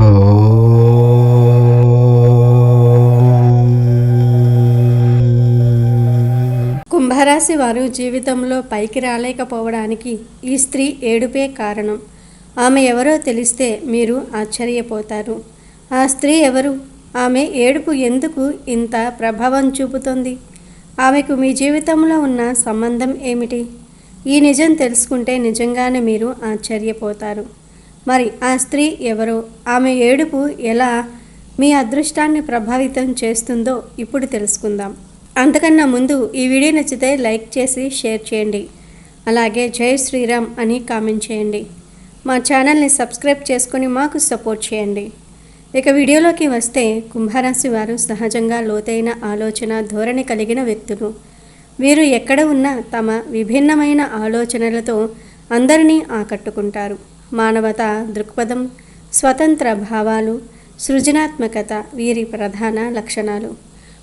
కుంభరాశి వారు జీవితంలో పైకి రాలేకపోవడానికి ఈ స్త్రీ ఏడుపే కారణం. ఆమె ఎవరో తెలిస్తే మీరు ఆశ్చర్యపోతారు. ఆ స్త్రీ ఎవరు? ఆమె ఏడుపు ఎందుకు ఇంత ప్రభావం చూపుతుంది? ఆమెకు మీ జీవితంలో ఉన్న సంబంధం ఏమిటి? ఈ నిజం తెలుసుకుంటే నిజంగానే మీరు ఆశ్చర్యపోతారు. మరి ఆ స్త్రీ ఎవరో, ఆమె ఏడుపు ఎలా మీ అదృష్టాన్ని ప్రభావితం చేస్తుందో ఇప్పుడు తెలుసుకుందాం. అంతకన్నా ముందు ఈ వీడియో నచ్చితే లైక్ చేసి షేర్ చేయండి. అలాగే జై శ్రీరామ్ అని కామెంట్ చేయండి. మా ఛానల్ని సబ్స్క్రైబ్ చేసుకొని మాకు సపోర్ట్ చేయండి. ఇక వీడియోలోకి వస్తే, కుంభరాశి వారు సహజంగా లోతైన ఆలోచన ధోరణి కలిగిన వ్యక్తులు. వీరు ఎక్కడ ఉన్నా తమ విభిన్నమైన ఆలోచనలతో అందరినీ ఆకట్టుకుంటారు. మానవతా దృక్పథం, స్వతంత్ర భావాలు, సృజనాత్మకత వీరి ప్రధాన లక్షణాలు.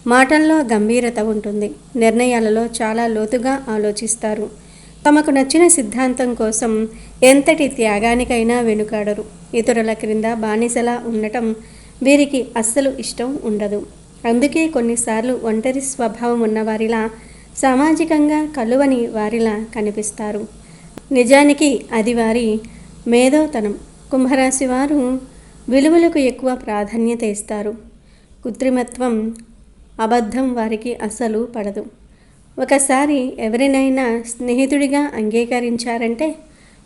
మాటల్లో గంభీరత ఉంటుంది. నిర్ణయాలలో చాలా లోతుగా ఆలోచిస్తారు. తమకు నచ్చిన సిద్ధాంతం కోసం ఎంతటి త్యాగానికైనా వెనుకాడరు. ఇతరుల క్రింద బానిసలా ఉండటం వీరికి అస్సలు ఇష్టం ఉండదు. అందుకే కొన్నిసార్లు ఒంటరి స్వభావం ఉన్నవారిలా, సామాజికంగా కలువని వారిలా కనిపిస్తారు. నిజానికి అది వారి మేధోతనం. కుంభరాశి వారు విలువలకు ఎక్కువ ప్రాధాన్యత ఇస్తారు. కృత్రిమత్వం, అబద్ధం వారికి అస్సలు పడదు. ఒకసారి ఎవరినైనా స్నేహితుడిగా అంగీకరించారంటే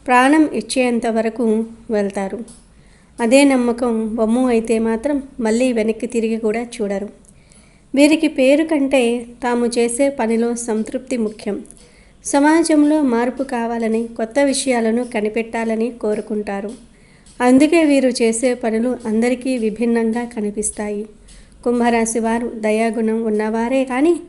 ప్రాణం ఇచ్చేంత వరకు వెళ్తారు. అదే నమ్మకం బొమ్ము అయితే మాత్రం మళ్ళీ వెనక్కి తిరిగి కూడా చూడరు. వీరికి పేరు కంటే తాము చేసే పనిలో సంతృప్తి ముఖ్యం. సమాజంలో మార్పు కావాలని, కొత్త విషయాలను కనిపెట్టాలని కోరుకుంటారు. అందుకే వీరు చేసే పనులు అందరికీ విభిన్నంగా కనిపిస్తాయి. కుంభరాశి వారు దయాగుణం ఉన్నవారే కానీ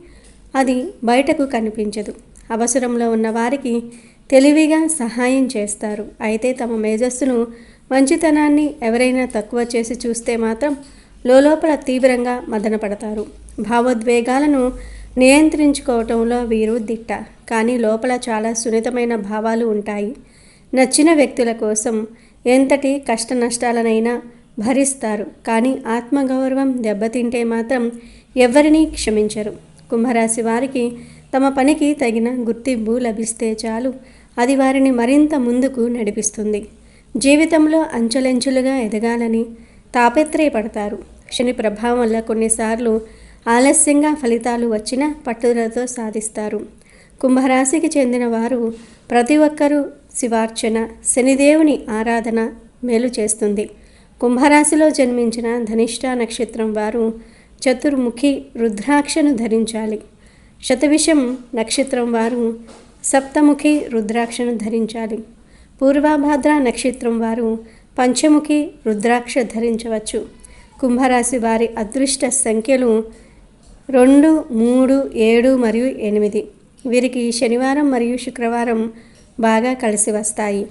అది బయటకు కనిపించదు. అవసరంలో ఉన్నవారికి తెలివిగా సహాయం చేస్తారు. అయితే తమ మేజస్సును, మంచితనాన్ని ఎవరైనా తక్కువ చేసి చూస్తే మాత్రం లోపల తీవ్రంగా మదనపడతారు. భావోద్వేగాలను నియంత్రించుకోవటంలో వీరు దిట్ట. కానీ లోపల చాలా సున్నితమైన భావాలు ఉంటాయి. నచ్చిన వ్యక్తుల కోసం ఎంతటి కష్ట నష్టాలనైనా భరిస్తారు. కానీ ఆత్మగౌరవం దెబ్బతింటే మాత్రం ఎవరినీ క్షమించరు. కుంభరాశి వారికి తమ పనికి తగిన గుర్తింపు లభిస్తే చాలు. అది వారిని మరింత ముందుకు నడిపిస్తుంది. జీవితంలో అంచెలంచెలుగా ఎదగాలని తాపత్రయపడతారు. శని ప్రభావం వల్ల కొన్నిసార్లు ఆలస్యంగా ఫలితాలు వచ్చినా పట్టుదలతో సాధిస్తారు. కుంభరాశికి చెందిన వారు ప్రతి ఒక్కరూ శివార్చన, శనిదేవుని ఆరాధన మేలు చేస్తుంది. కుంభరాశిలో జన్మించిన ధనిష్ట నక్షత్రం వారు చతుర్ముఖి రుద్రాక్షను ధరించాలి. శతవిషం నక్షత్రం వారు సప్తముఖి రుద్రాక్షను ధరించాలి. పూర్వభాద్ర నక్షత్రం వారు పంచముఖి రుద్రాక్ష ధరించవచ్చు. కుంభరాశి వారి అదృష్ట సంఖ్యలు 2, 3, 7 మరియు 8. వీరికి శనివారం మరియు శుక్రవారం బాగా కలిసి వస్తాయి.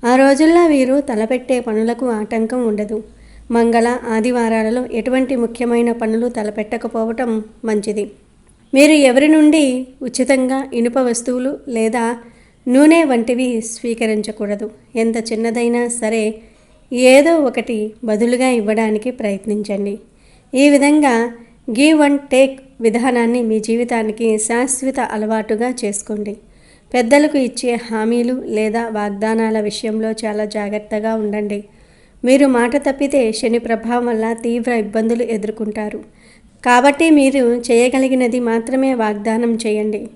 ఆ రోజుల్లో వీరు తలపెట్టే పనులకు ఆటంకం ఉండదు. మంగళ, ఆదివారాలలో ఎటువంటి ముఖ్యమైన పనులు తలపెట్టకపోవటం మంచిది. మీరు ఎవరి నుండి ఉచితంగా ఇనుప వస్తువులు లేదా నూనె వంటివి స్వీకరించకూడదు. ఎంత చిన్నదైనా సరే ఏదో ఒకటి బదులుగా ఇవ్వడానికి ప్రయత్నించండి. ఈ విధంగా గివ్ అండ్ టేక్ విధానాన్ని మీ జీవితానికి శాశ్వత అలవాటుగా చేసుకోండి. పెద్దలకు ఇచ్చే హామీలు లేదా వాగ్దానాల విషయంలో చాలా జాగ్రత్తగా ఉండండి. మీరు మాట తప్పితే శని ప్రభావం వల్ల తీవ్ర ఇబ్బందులు ఎదుర్కొంటారు. కాబట్టి మీరు చేయగలిగినది మాత్రమే వాగ్దానం చేయండి.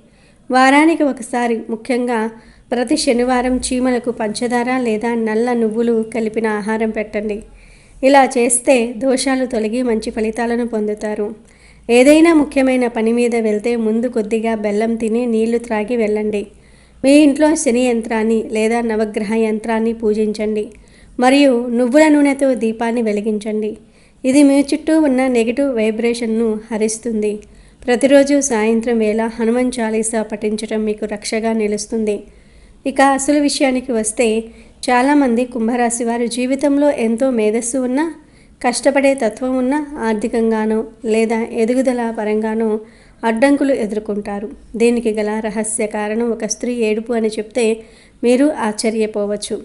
వారానికి ఒకసారి, ముఖ్యంగా ప్రతి శనివారం చీమలకు పంచదార లేదా నల్ల నువ్వులు కలిపిన ఆహారం పెట్టండి. ఇలా చేస్తే దోషాలు తొలగి మంచి ఫలితాలను పొందుతారు. ఏదైనా ముఖ్యమైన పని మీద వెళ్తే ముందు కొద్దిగా బెల్లం తిని నీళ్లు త్రాగి వెళ్ళండి. మీ ఇంట్లో శని యంత్రాన్ని లేదా నవగ్రహ యంత్రాన్ని పూజించండి మరియు నువ్వుల నూనెతో దీపాన్ని వెలిగించండి. ఇది మీ చుట్టూ ఉన్న నెగిటివ్ వైబ్రేషన్ను హరిస్తుంది. ప్రతిరోజు సాయంత్రం వేళ హనుమాన్ చాలీసా పఠించడం మీకు రక్షగా నిలుస్తుంది. ఇక అసలు విషయానికి వస్తే, చాలామంది కుంభరాశి వారు జీవితంలో ఎంతో మేధస్సు ఉన్నా, కష్టపడే తత్వం ఉన్నా, ఆర్థికంగానో లేదా ఎదుగుదల పరంగానో అడ్డంకులు ఎదుర్కొంటారు. దీనికి గల రహస్య కారణం ఒక స్త్రీ ఏడుపు అని చెప్తే మీరు ఆశ్చర్యపోవచ్చు.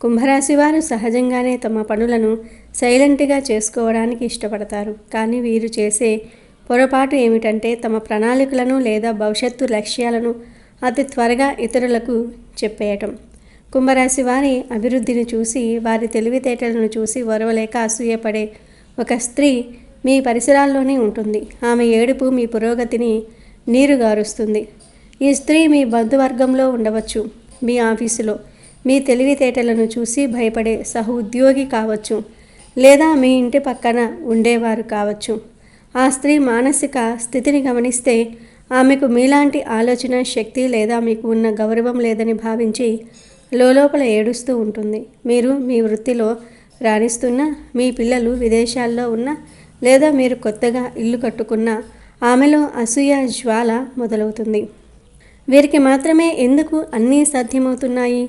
కుంభరాశి వారు సహజంగానే తమ పనులను సైలెంట్గా చేసుకోవడానికి ఇష్టపడతారు. కానీ వీరు చేసే పొరపాటు ఏమిటంటే తమ ప్రణాళికలను లేదా భవిష్యత్తు లక్ష్యాలను అతి త్వరగా ఇతరులకు చెప్పేయటం. కుంభరాశి వారి అభివృద్ధిని చూసి, వారి తెలివితేటలను చూసి ఓర్వలేక అసూయపడే ఒక స్త్రీ మీ పరిసరాల్లోనే ఉంటుంది. ఆమె ఏడుపు మీ పురోగతిని నీరుగారుస్తుంది. ఈ స్త్రీ మీ బంధువర్గంలో ఉండవచ్చు, మీ ఆఫీసులో మీ తెలివితేటలను చూసి భయపడే సహోద్యోగి కావచ్చు, లేదా మీ ఇంటి పక్కన ఉండేవారు కావచ్చు. ఆ స్త్రీ మానసిక స్థితిని గమనిస్తే ఆమెకు మీలాంటి ఆలోచన శక్తి లేదా మీకు ఉన్న గౌరవం లేదని భావించి లోపల ఏడుస్తూ ఉంటుంది. మీరు మీ వృత్తిలో రాణిస్తున్నా, మీ పిల్లలు విదేశాల్లో ఉన్నా, లేదా మీరు కొత్తగా ఇల్లు కట్టుకున్నా ఆమెలో అసూయ జ్వాల మొదలవుతుంది. వీరికి మాత్రమే ఎందుకు అన్నీ సాధ్యమవుతున్నాయి,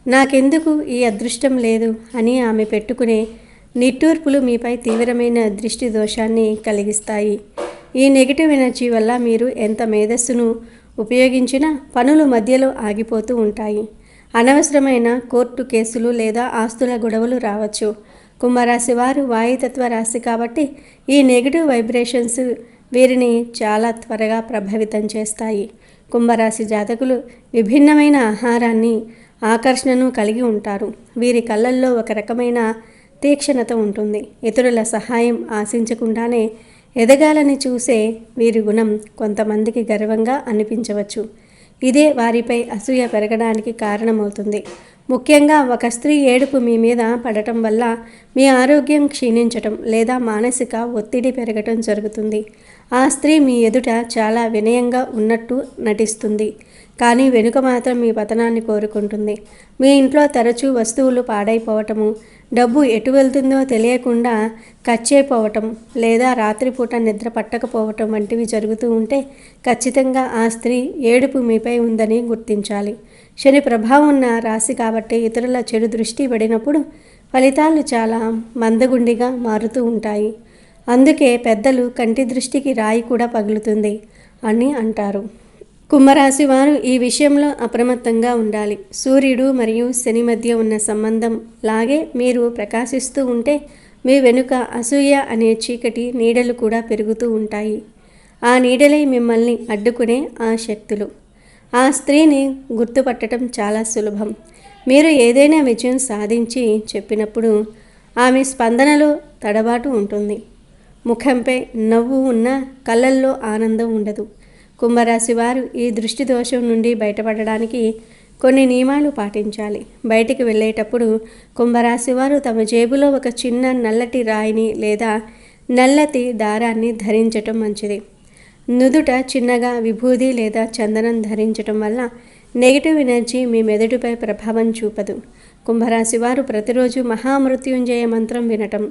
నాకెందుకు ఈ అదృష్టం లేదు అని ఆమె పెట్టుకునే నిట్టూర్పులు మీపై తీవ్రమైన దృష్టి దోషాన్ని కలిగిస్తాయి. ఈ నెగిటివ్ ఎనర్జీ వల్ల మీరు ఎంత మేధస్సును ఉపయోగించినా పనులు మధ్యలో ఆగిపోతూ ఉంటాయి. అనవసరమైన కోర్టు కేసులు లేదా ఆస్తుల గొడవలు రావచ్చు. కుంభరాశి వారు వాయుతత్వ రాశి కాబట్టి ఈ నెగిటివ్ వైబ్రేషన్స్ వీరిని చాలా త్వరగా ప్రభావితం చేస్తాయి. కుంభరాశి జాతకులు విభిన్నమైన ఆహారాన్ని, ఆకర్షణను కలిగి ఉంటారు. వీరి కళ్ళల్లో ఒక రకమైన తీక్షణత ఉంటుంది. ఇతరుల సహాయం ఆశించకుండానే ఎదగాలని చూసే వీరి గుణం కొంతమందికి గర్వంగా అనిపించవచ్చు. ఇదే వారిపై అసూయ పెరగడానికి కారణమవుతుంది. ముఖ్యంగా ఒక స్త్రీ ఏడుపు మీ మీద పడటం వల్ల మీ ఆరోగ్యం క్షీణించటం లేదా మానసిక ఒత్తిడి పెరగటం జరుగుతుంది. ఆ స్త్రీ మీ ఎదుట చాలా వినయంగా ఉన్నట్టు నటిస్తుంది, కానీ వెనుక మాత్రం మీ పతనాన్ని కోరుకుంటుంది. మీ ఇంట్లో తరచూ వస్తువులు పాడైపోవటము, డబ్బు ఎటు వెళ్తుందో తెలియకుండా ఖర్చయిపోవటం, లేదా రాత్రిపూట నిద్ర పట్టకపోవటం వంటివి జరుగుతూ ఉంటే ఖచ్చితంగా ఆ స్త్రీ ఏడుపు మీపై ఉందని గుర్తించాలి. శని ప్రభావం ఉన్న రాశి కాబట్టి ఇతరుల చెడు దృష్టి పడినప్పుడు ఫలితాలు చాలా మందగుండిగా మారుతూ ఉంటాయి. అందుకే పెద్దలు కంటి దృష్టికి రాయి కూడా పగులుతుంది అని అంటారు. కుంభరాశి వారు ఈ విషయంలో అప్రమత్తంగా ఉండాలి. సూర్యుడు మరియు శని మధ్య ఉన్న సంబంధం లాగే మీరు ప్రకాశిస్తూ ఉంటే మీ వెనుక అసూయ అనే చీకటి నీడలు కూడా పెరుగుతూ ఉంటాయి. ఆ నీడలే మిమ్మల్ని అడ్డుకునే ఆ శక్తులు. ఆ స్త్రీని గుర్తుపట్టడం చాలా సులభం. మీరు ఏదైనా విజయం సాధించి చెప్పినప్పుడు ఆమె స్పందనలో తడబాటు ఉంటుంది. ముఖంపై నవ్వు ఉన్న కళ్ళల్లో ఆనందం ఉండదు. కుంభరాశి వారు ఈ దృష్టి దోషం నుండి బయటపడడానికి కొన్ని నియమాలు పాటించాలి. బయటికి వెళ్ళేటప్పుడు కుంభరాశి వారు తమ జేబులో ఒక చిన్న నల్లటి రాయిని లేదా నల్లటి దారాన్ని ధరించటం మంచిది. నుదుట చిన్నగా విభూది లేదా చందనం ధరించటం వల్ల నెగిటివ్ ఎనర్జీ మీ మెదడుపై ప్రభావం చూపదు. కుంభరాశి వారు ప్రతిరోజు మహామృత్యుంజయ మంత్రం వినటం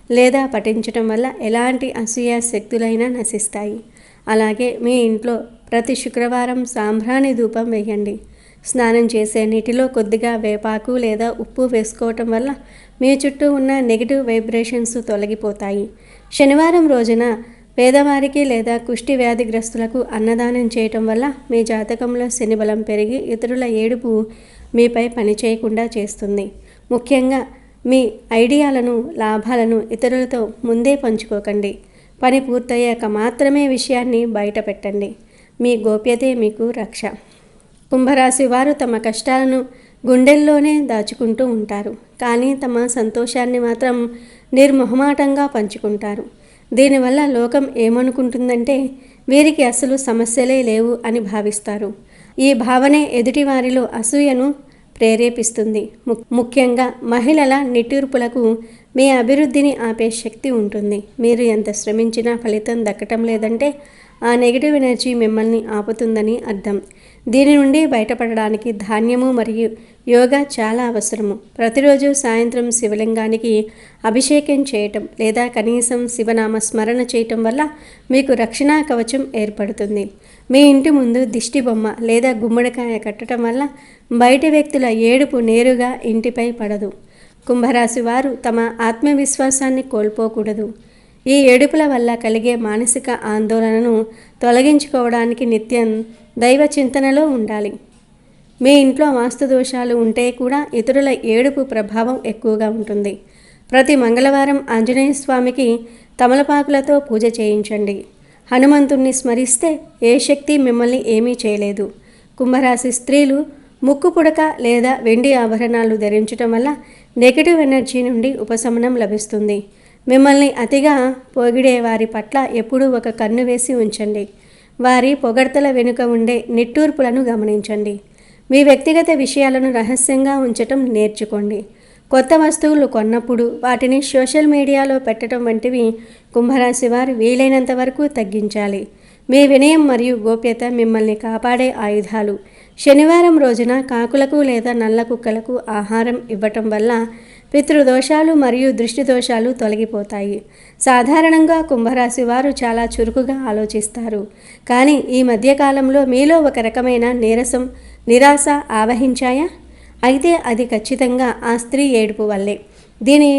లేదా పఠించటం వల్ల ఎలాంటి అసూయ శక్తులైనా నశిస్తాయి. అలాగే మీ ఇంట్లో ప్రతి శుక్రవారం సాంబ్రాణి ధూపం వేయండి. స్నానం చేసే నీటిలో కొద్దిగా వేపాకు లేదా ఉప్పు వేసుకోవటం వల్ల మీ చుట్టూ ఉన్న నెగిటివ్ వైబ్రేషన్స్ తొలగిపోతాయి. శనివారం రోజున పేదవారికి లేదా కుష్టి వ్యాధిగ్రస్తులకు అన్నదానం చేయటం వల్ల మీ జాతకంలో శని బలం పెరిగి ఇతరుల ఏడుపు మీపై పనిచేయకుండా చేస్తుంది. ముఖ్యంగా మీ ఐడియాలను, లాభాలను ఇతరులతో ముందే పంచుకోకండి. పని పూర్తయ్యాక మాత్రమే విషయాన్ని బయట పెట్టండి. మీ గోప్యతే మీకు రక్ష. కుంభరాశి వారు తమ కష్టాలను గుండెల్లోనే దాచుకుంటూ ఉంటారు, కానీ తమ సంతోషాన్ని మాత్రం నిర్మొహమాటంగా పంచుకుంటారు. దీనివల్ల లోకం ఏమనుకుంటుందంటే వీరికి అసలు సమస్యలే లేవు అని భావిస్తారు. ఈ భావనే ఎదుటివారిలో అసూయను ప్రేరేపిస్తుంది. ముఖ్యంగా మహిళల నిట్టూర్పులకు మీ అభివృద్ధిని ఆపే శక్తి ఉంటుంది. మీరు ఎంత శ్రమించినా ఫలితం దక్కటం లేదంటే ఆ నెగిటివ్ ఎనర్జీ మిమ్మల్ని ఆపుతుందని అర్థం. దీని నుండి బయటపడడానికి ధాన్యము మరియు యోగా చాలా అవసరము. ప్రతిరోజు సాయంత్రం శివలింగానికి అభిషేకం చేయటం లేదా కనీసం శివనామ స్మరణ చేయటం వల్ల మీకు రక్షణ కవచం ఏర్పడుతుంది. మీ ఇంటి ముందు దిష్టి బొమ్మ లేదా గుమ్మడికాయ కట్టడం వల్ల బయటి వ్యక్తుల ఏడుపు నేరుగా ఇంటిపై పడదు. కుంభరాశి వారు తమ ఆత్మవిశ్వాసాన్ని కోల్పోకూడదు. ఈ ఏడుపుల వల్ల కలిగే మానసిక ఆందోళనను తొలగించుకోవడానికి నిత్యం దైవ చింతనలో ఉండాలి. మీ ఇంట్లో వాస్తు దోషాలు ఉంటే కూడా ఇతరుల ఏడుపు ప్రభావం ఎక్కువగా ఉంటుంది. ప్రతి మంగళవారం ఆంజనేయ స్వామికి తమలపాకులతో పూజ చేయించండి. హనుమంతుణ్ణి స్మరిస్తే ఏ శక్తి మిమ్మల్ని ఏమీ చేయలేదు. కుంభరాశి స్త్రీలు ముక్కు పుడక లేదా వెండి ఆభరణాలు ధరించడం వల్ల నెగిటివ్ ఎనర్జీ నుండి ఉపశమనం లభిస్తుంది. మిమ్మల్ని అతిగా పొగిడే వారి పట్ల ఎప్పుడూ ఒక కన్ను వేసి ఉంచండి. వారి పొగడ్తల వెనుక ఉండే నిట్టూర్పులను గమనించండి. మీ వ్యక్తిగత విషయాలను రహస్యంగా ఉంచటం నేర్చుకోండి. కొత్త వస్తువులు కొన్నప్పుడు వాటిని సోషల్ మీడియాలో పెట్టడం వంటివి కుంభరాశి వారు వీలైనంత వరకు తగ్గించాలి. మీ వినయం మరియు గోప్యత మిమ్మల్ని కాపాడే ఆయుధాలు. శనివారం రోజున కాకులకు లేదా నల్ల కుక్కలకు ఆహారం ఇవ్వటం వల్ల పితృదోషాలు మరియు దృష్టి దోషాలు తొలగిపోతాయి. సాధారణంగా కుంభరాశి వారు చాలా చురుకుగా ఆలోచిస్తారు. కానీ ఈ మధ్యకాలంలో మీలో ఒక రకమైన నీరసం, నిరాశ ఆవహించాయా? అయితే అది ఖచ్చితంగా ఆ స్త్రీ ఏడుపు వల్లే. దీని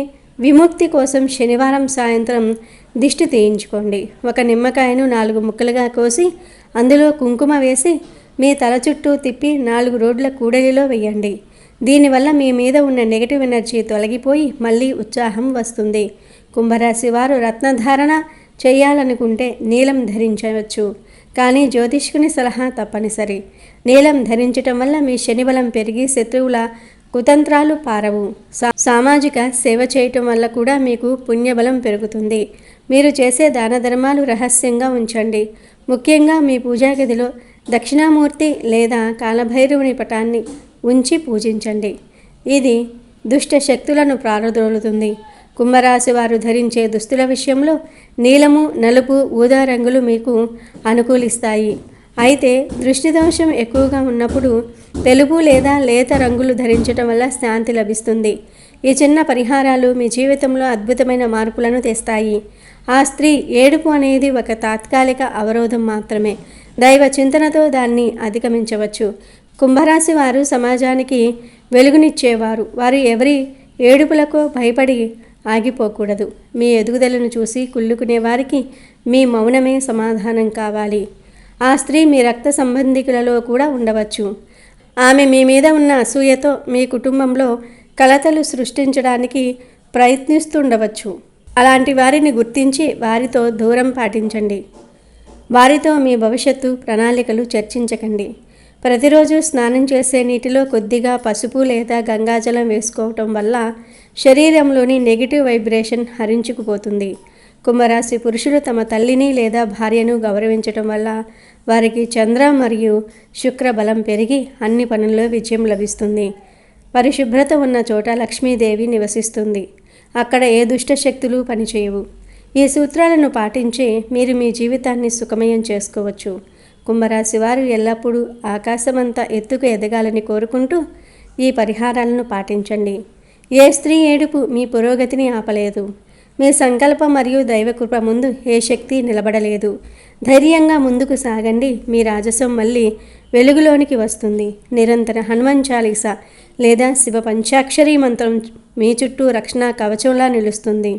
విముక్తి కోసం శనివారం సాయంత్రం దిష్టి తీయించుకోండి. ఒక నిమ్మకాయను 4 ముక్కలుగా కోసి అందులో కుంకుమ వేసి మీ తల చుట్టూ తిప్పి 4 రోడ్ల కూడలిలో వేయండి. దీనివల్ల మీ మీద ఉన్న నెగటివ్ ఎనర్జీ తొలగిపోయి మళ్ళీ ఉత్సాహం వస్తుంది. కుంభరాశి వారు రత్నధారణ చేయాలనుకుంటే నీలం ధరించవచ్చు. కానీ జ్యోతిష్కుని సలహా తప్పనిసరి. నీలం ధరించటం వల్ల మీ శనిబలం పెరిగి శత్రువుల కుతంత్రాలు పారవు. సామాజిక సేవ చేయటం వల్ల కూడా మీకు పుణ్యబలం పెరుగుతుంది. మీరు చేసే దాన ధర్మాలు రహస్యంగా ఉంచండి. ముఖ్యంగా మీ పూజా గదిలో దక్షిణామూర్తి లేదా కాలభైరవుని పటాన్ని ఉంచి పూజించండి. ఇది దుష్ట శక్తులను ప్రారదోలుతుంది. కుంభరాశి వారు ధరించే దుస్తుల విషయంలో నీలము, నలుపు, ఊదా రంగులు మీకు అనుకూలిస్తాయి. అయితే దృష్టి దోషం ఎక్కువగా ఉన్నప్పుడు తెలుపు లేదా లేత రంగులు ధరించడం వల్ల శాంతి లభిస్తుంది. ఈ చిన్న పరిహారాలు మీ జీవితంలో అద్భుతమైన మార్పులను తెస్తాయి. ఆ స్త్రీ ఏడుపు అనేది ఒక తాత్కాలిక అవరోధం మాత్రమే. దైవ చింతనతో దాన్ని అధిగమించవచ్చు. కుంభరాశి వారు సమాజానికి వెలుగునిచ్చేవారు. వారు ఎవరి ఏడుపులకు భయపడి ఆగిపోకూడదు. మీ ఎదుగుదలను చూసి కుళ్ళుకునే వారికి మీ మౌనమే సమాధానం కావాలి. ఆ స్త్రీ మీ రక్త సంబంధికులలో కూడా ఉండవచ్చు. ఆమె మీ మీద ఉన్న అసూయతో మీ కుటుంబంలో కలతలు సృష్టించడానికి ప్రయత్నిస్తుండవచ్చు. అలాంటి వారిని గుర్తించి వారితో దూరం పాటించండి. వారితో మీ భవిష్యత్తు ప్రణాళికలు చర్చించకండి. ప్రతిరోజు స్నానం చేసే నీటిలో కొద్దిగా పసుపు లేదా గంగాజలం వేసుకోవటం వల్ల శరీరంలోని నెగిటివ్ వైబ్రేషన్ హరించుకుపోతుంది. కుంభరాశి పురుషులు తమ తల్లిని లేదా భార్యను గౌరవించటం వల్ల వారికి చంద్ర మరియు శుక్ర బలం పెరిగి అన్ని పనుల్లో విజయం లభిస్తుంది. పరిశుభ్రత ఉన్న చోట లక్ష్మీదేవి నివసిస్తుంది. అక్కడ ఏ దుష్ట శక్తులు పనిచేయవు. ఈ సూత్రాలను పాటించి మీరు మీ జీవితాన్ని సుఖమయం చేసుకోవచ్చు. కుంభరాశి వారు ఎల్లప్పుడూ ఆకాశమంతా ఎత్తుకు ఎదగాలని కోరుకుంటూ ఈ పరిహారాలను పాటించండి. ఏ స్త్రీ ఏడుపు మీ పురోగతిని ఆపలేదు. మీ సంకల్పం మరియు దైవకృప ముందు ఏ శక్తి నిలబడలేదు. ధైర్యంగా ముందుకు సాగండి. మీ రాజసం మళ్ళీ వెలుగులోనికి వస్తుంది. నిరంతర హనుమాన్ చాలీసా లేదా శివ పంచాక్షరీ మంత్రం మీ చుట్టూ రక్షణ కవచంలా నిలుస్తుంది.